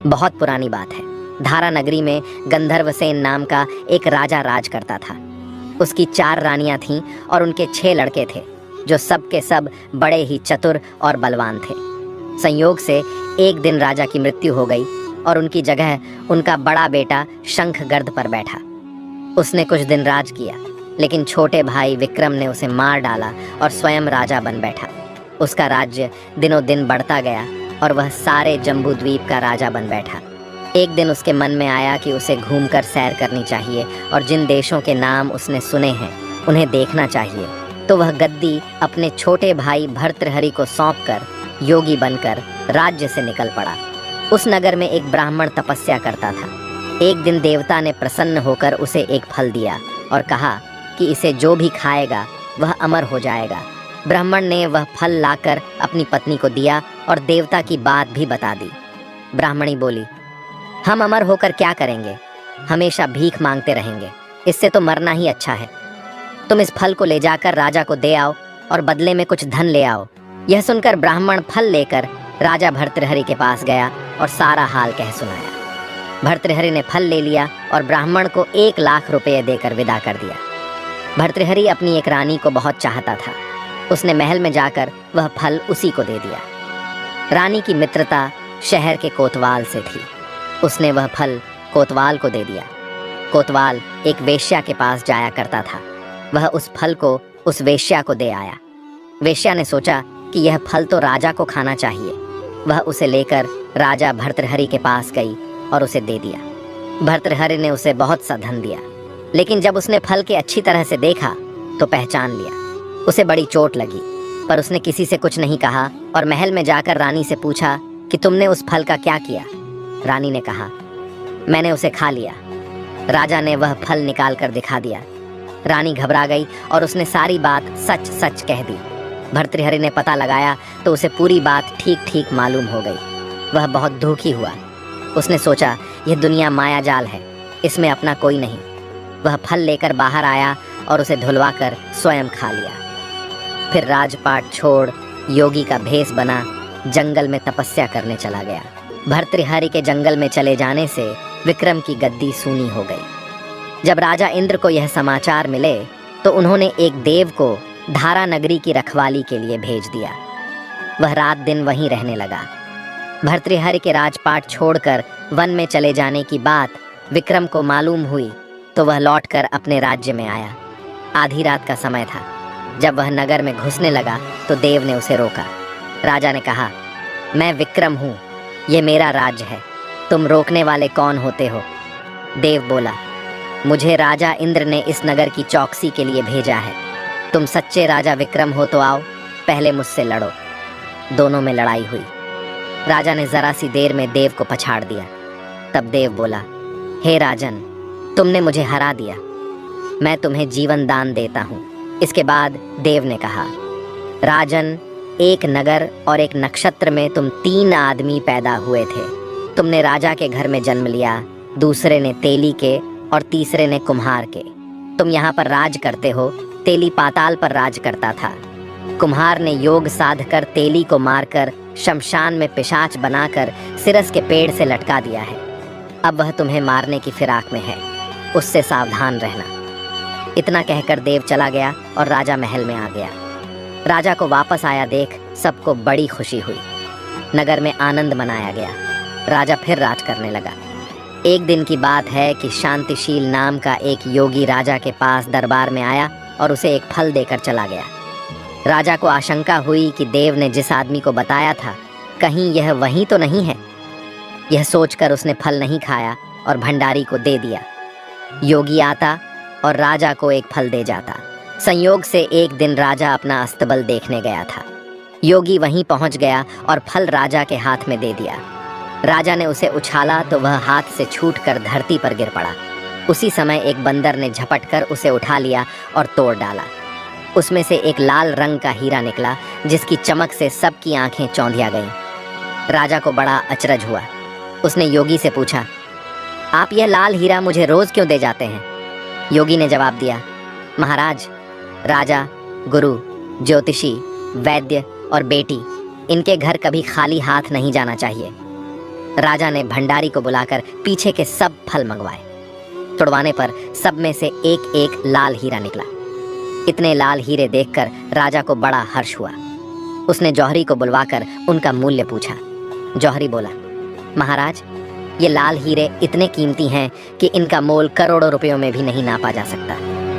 बहुत पुरानी बात है। धारा नगरी में गंधर्वसेन नाम का एक राजा राज करता था। उसकी 4 रानियां थीं और उनके 6 लड़के थे, जो सब के सब बड़े ही चतुर और बलवान थे। संयोग से एक दिन राजा की मृत्यु हो गई और उनकी जगह उनका बड़ा बेटा शंखगर्द पर बैठा। उसने कुछ दिन राज किया, लेकिन छोटे भाई विक्रम ने उसे मार डाला और स्वयं राजा बन बैठा। उसका राज्य दिनों दिन बढ़ता गया और वह सारे जम्बू द्वीप का राजा बन बैठा। एक दिन उसके मन में आया कि उसे घूमकर सैर करनी चाहिए और जिन देशों के नाम उसने सुने हैं उन्हें देखना चाहिए। तो वह गद्दी अपने छोटे भाई भर्तृहरि को सौंपकर योगी बनकर राज्य से निकल पड़ा। उस नगर में एक ब्राह्मण तपस्या करता था। एक दिन देवता ने प्रसन्न होकर उसे एक फल दिया और कहा कि इसे जो भी खाएगा वह अमर हो जाएगा। ब्राह्मण ने वह फल लाकर अपनी पत्नी को दिया और देवता की बात भी बता दी। ब्राह्मणी बोली, हम अमर होकर क्या करेंगे? हमेशा भीख मांगते रहेंगे, इससे तो मरना ही अच्छा है। तुम इस फल को ले जाकर राजा को दे आओ और बदले में कुछ धन ले आओ। यह सुनकर ब्राह्मण फल लेकर राजा भर्तृहरि के पास गया और सारा हाल कह सुनाया। भर्तृहरि ने फल ले लिया और ब्राह्मण को 1 लाख रुपये देकर विदा कर दिया। भर्तृहरि अपनी एक रानी को बहुत चाहता था। उसने महल में जाकर वह फल उसी को दे दिया। रानी की मित्रता शहर के कोतवाल से थी। उसने वह फल कोतवाल को दे दिया। कोतवाल एक वेश्या के पास जाया करता था। वह उस फल को उस वेश्या को दे आया। वेश्या ने सोचा कि यह फल तो राजा को खाना चाहिए। वह उसे लेकर राजा भर्तृहरि के पास गई और उसे दे दिया। भर्तृहरि ने उसे बहुत सा धन दिया, लेकिन जब उसने फल के अच्छी तरह से देखा तो पहचान लिया। उसे बड़ी चोट लगी, पर उसने किसी से कुछ नहीं कहा और महल में जाकर रानी से पूछा कि तुमने उस फल का क्या किया? रानी ने कहा, मैंने उसे खा लिया। राजा ने वह फल निकाल कर दिखा दिया। रानी घबरा गई और उसने सारी बात सच सच कह दी। भर्तृहरि ने पता लगाया तो उसे पूरी बात ठीक ठीक मालूम हो गई। वह बहुत दुखी हुआ। उसने सोचा, यह दुनिया माया जाल है, इसमें अपना कोई नहीं। वह फल लेकर बाहर आया और उसे धुलवाकर स्वयं खा लिया। फिर राजपाट छोड़ योगी का भेष बना जंगल में तपस्या करने चला गया। भर्तृहरि के जंगल में चले जाने से विक्रम की गद्दी सूनी हो गई। जब राजा इंद्र को यह समाचार मिले तो उन्होंने एक देव को धारा नगरी की रखवाली के लिए भेज दिया। वह रात दिन वहीं रहने लगा। भर्तृहरि के राजपाट छोड़कर वन में चले जाने की बात विक्रम को मालूम हुई तो वह लौटकर अपने राज्य में आया। आधी रात का समय था। जब वह नगर में घुसने लगा तो देव ने उसे रोका। राजा ने कहा, मैं विक्रम हूँ, ये मेरा राज्य है, तुम रोकने वाले कौन होते हो? देव बोला, मुझे राजा इंद्र ने इस नगर की चौकसी के लिए भेजा है। तुम सच्चे राजा विक्रम हो तो आओ, पहले मुझसे लड़ो। दोनों में लड़ाई हुई। राजा ने जरा सी देर में देव को पछाड़ दिया। तब देव बोला, हे राजन, तुमने मुझे हरा दिया, मैं तुम्हें जीवन दान देता हूँ। इसके बाद देव ने कहा, राजन, एक नगर और एक नक्षत्र में तुम 3 आदमी पैदा हुए थे। तुमने राजा के घर में जन्म लिया, दूसरे ने तेली के और तीसरे ने कुम्हार के। तुम यहाँ पर राज करते हो, तेली पाताल पर राज करता था। कुम्हार ने योग साध कर तेली को मारकर शमशान में पिशाच बनाकर सिरस के पेड़ से लटका दिया है। अब वह तुम्हें मारने की फिराक में है, उससे सावधान रहना। इतना कहकर देव चला गया और राजा महल में आ गया। राजा को वापस आया देख सबको बड़ी खुशी हुई। नगर में आनंद मनाया गया। राजा फिर राज करने लगा। एक दिन की बात है कि शांतिशील नाम का एक योगी राजा के पास दरबार में आया और उसे एक फल देकर चला गया। राजा को आशंका हुई कि देव ने जिस आदमी को बताया था कहीं यह वही तो नहीं है। यह सोचकर उसने फल नहीं खाया और भंडारी को दे दिया। योगी आता और राजा को एक फल दे जाता। संयोग से एक दिन राजा अपना अस्तबल देखने गया था। योगी वहीं पहुंच गया और फल राजा के हाथ में दे दिया। राजा ने उसे उछाला तो वह हाथ से छूटकर धरती पर गिर पड़ा। उसी समय एक बंदर ने झपटकर उसे उठा लिया और तोड़ डाला। उसमें से एक लाल रंग का हीरा निकला जिसकी चमक से सबकी आंखें चौंधिया गईं। राजा को बड़ा अचरज हुआ। उसने योगी से पूछा, आप यह लाल हीरा मुझे रोज क्यों दे जाते हैं? योगी ने जवाब दिया, महाराज, राजा, गुरु, ज्योतिषी, वैद्य और बेटी, इनके घर कभी खाली हाथ नहीं जाना चाहिए। राजा ने भंडारी को बुलाकर पीछे के सब फल मंगवाए। तुड़वाने पर सब में से एक एक लाल हीरा निकला। इतने लाल हीरे देखकर राजा को बड़ा हर्ष हुआ। उसने जौहरी को बुलवाकर उनका मूल्य पूछा। जौहरी बोला, महाराज, ये लाल हीरे इतने कीमती हैं कि इनका मोल करोड़ों रुपयों में भी नहीं नापा जा सकता।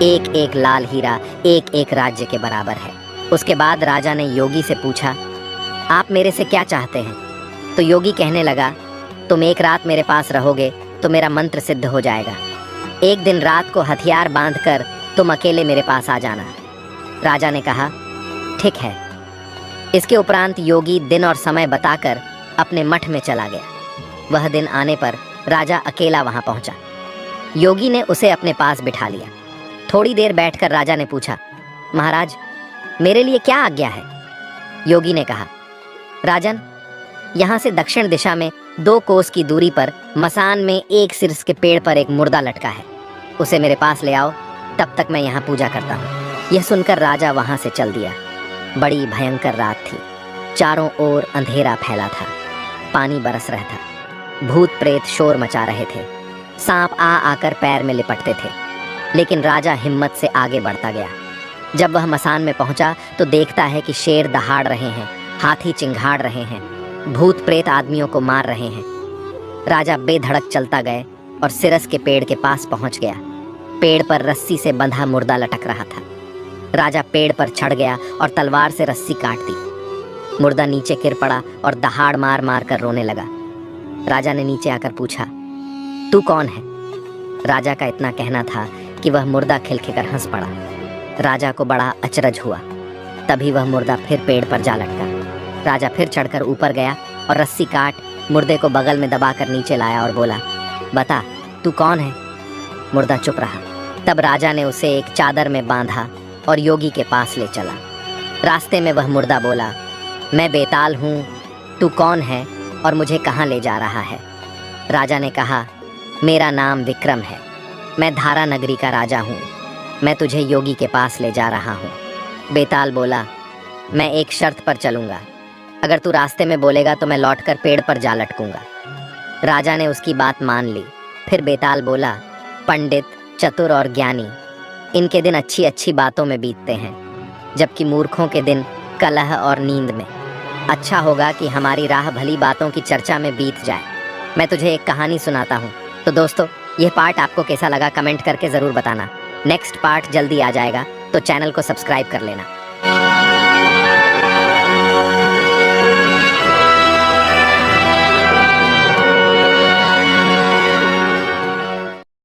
एक एक लाल हीरा एक एक राज्य के बराबर है। उसके बाद राजा ने योगी से पूछा, आप मेरे से क्या चाहते हैं? तो योगी कहने लगा, तुम एक रात मेरे पास रहोगे तो मेरा मंत्र सिद्ध हो जाएगा। एक दिन रात को हथियार बांधकर तुम अकेले मेरे पास आ जाना। राजा ने कहा, ठीक है। इसके उपरांत योगी दिन और समय बताकर अपने मठ में चला गया। वह दिन आने पर राजा अकेला वहां पहुंचा। योगी ने उसे अपने पास बिठा लिया। थोड़ी देर बैठकर राजा ने पूछा, महाराज, मेरे लिए क्या आज्ञा है? योगी ने कहा, राजन, यहाँ से दक्षिण दिशा में 2 कोस की दूरी पर मसान में एक सिरस के पेड़ पर एक मुर्दा लटका है। उसे मेरे पास ले आओ, तब तक मैं यहाँ पूजा करता हूँ। यह सुनकर राजा वहाँ से चल दिया। बड़ी भयंकर रात थी। चारों ओर अंधेरा फैला था। पानी बरस रहा था। भूत प्रेत शोर मचा रहे थे। सांप आ आकर पैर में लिपटते थे। लेकिन राजा हिम्मत से आगे बढ़ता गया। जब वह मसान में पहुंचा तो देखता है कि शेर दहाड़ रहे हैं, हाथी चिंघाड़ रहे हैं, भूत प्रेत आदमियों को मार रहे हैं। राजा बेधड़क चलता गया और सिरस के पेड़ के पास पहुंच गया। पेड़ पर रस्सी से बंधा मुर्दा लटक रहा था। राजा पेड़ पर चढ़ गया और तलवार से रस्सी काट दी। मुर्दा नीचे गिर पड़ा और दहाड़ मार मार कर रोने लगा। राजा ने नीचे आकर पूछा, तू कौन है? राजा का इतना कहना था कि वह मुर्दा खिलखिलकर हंस पड़ा। राजा को बड़ा अचरज हुआ। तभी वह मुर्दा फिर पेड़ पर जा लटका। राजा फिर चढ़कर ऊपर गया और रस्सी काट मुर्दे को बगल में दबाकर नीचे लाया और बोला, बता, तू कौन है? मुर्दा चुप रहा। तब राजा ने उसे एक चादर में बांधा और योगी के पास ले चला। रास्ते में वह मुर्दा बोला, मैं बेताल हूँ, तू कौन है और मुझे कहाँ ले जा रहा है? राजा ने कहा, मेरा नाम विक्रम है, मैं धारा नगरी का राजा हूँ, मैं तुझे योगी के पास ले जा रहा हूँ। बेताल बोला, मैं एक शर्त पर चलूँगा, अगर तू रास्ते में बोलेगा तो मैं लौटकर पेड़ पर जा लटकूंगा। राजा ने उसकी बात मान ली। फिर बेताल बोला, पंडित, चतुर और ज्ञानी, इनके दिन अच्छी अच्छी बातों में बीतते हैं, जबकि मूर्खों के दिन कलह और नींद में। अच्छा होगा कि हमारी राह भली बातों की चर्चा में बीत जाए। मैं तुझे एक कहानी सुनाता हूँ। तो दोस्तों, यह पार्ट आपको कैसा लगा कमेंट करके ज़रूर बताना। नेक्स्ट पार्ट जल्दी आ जाएगा, तो चैनल को सब्सक्राइब कर लेना।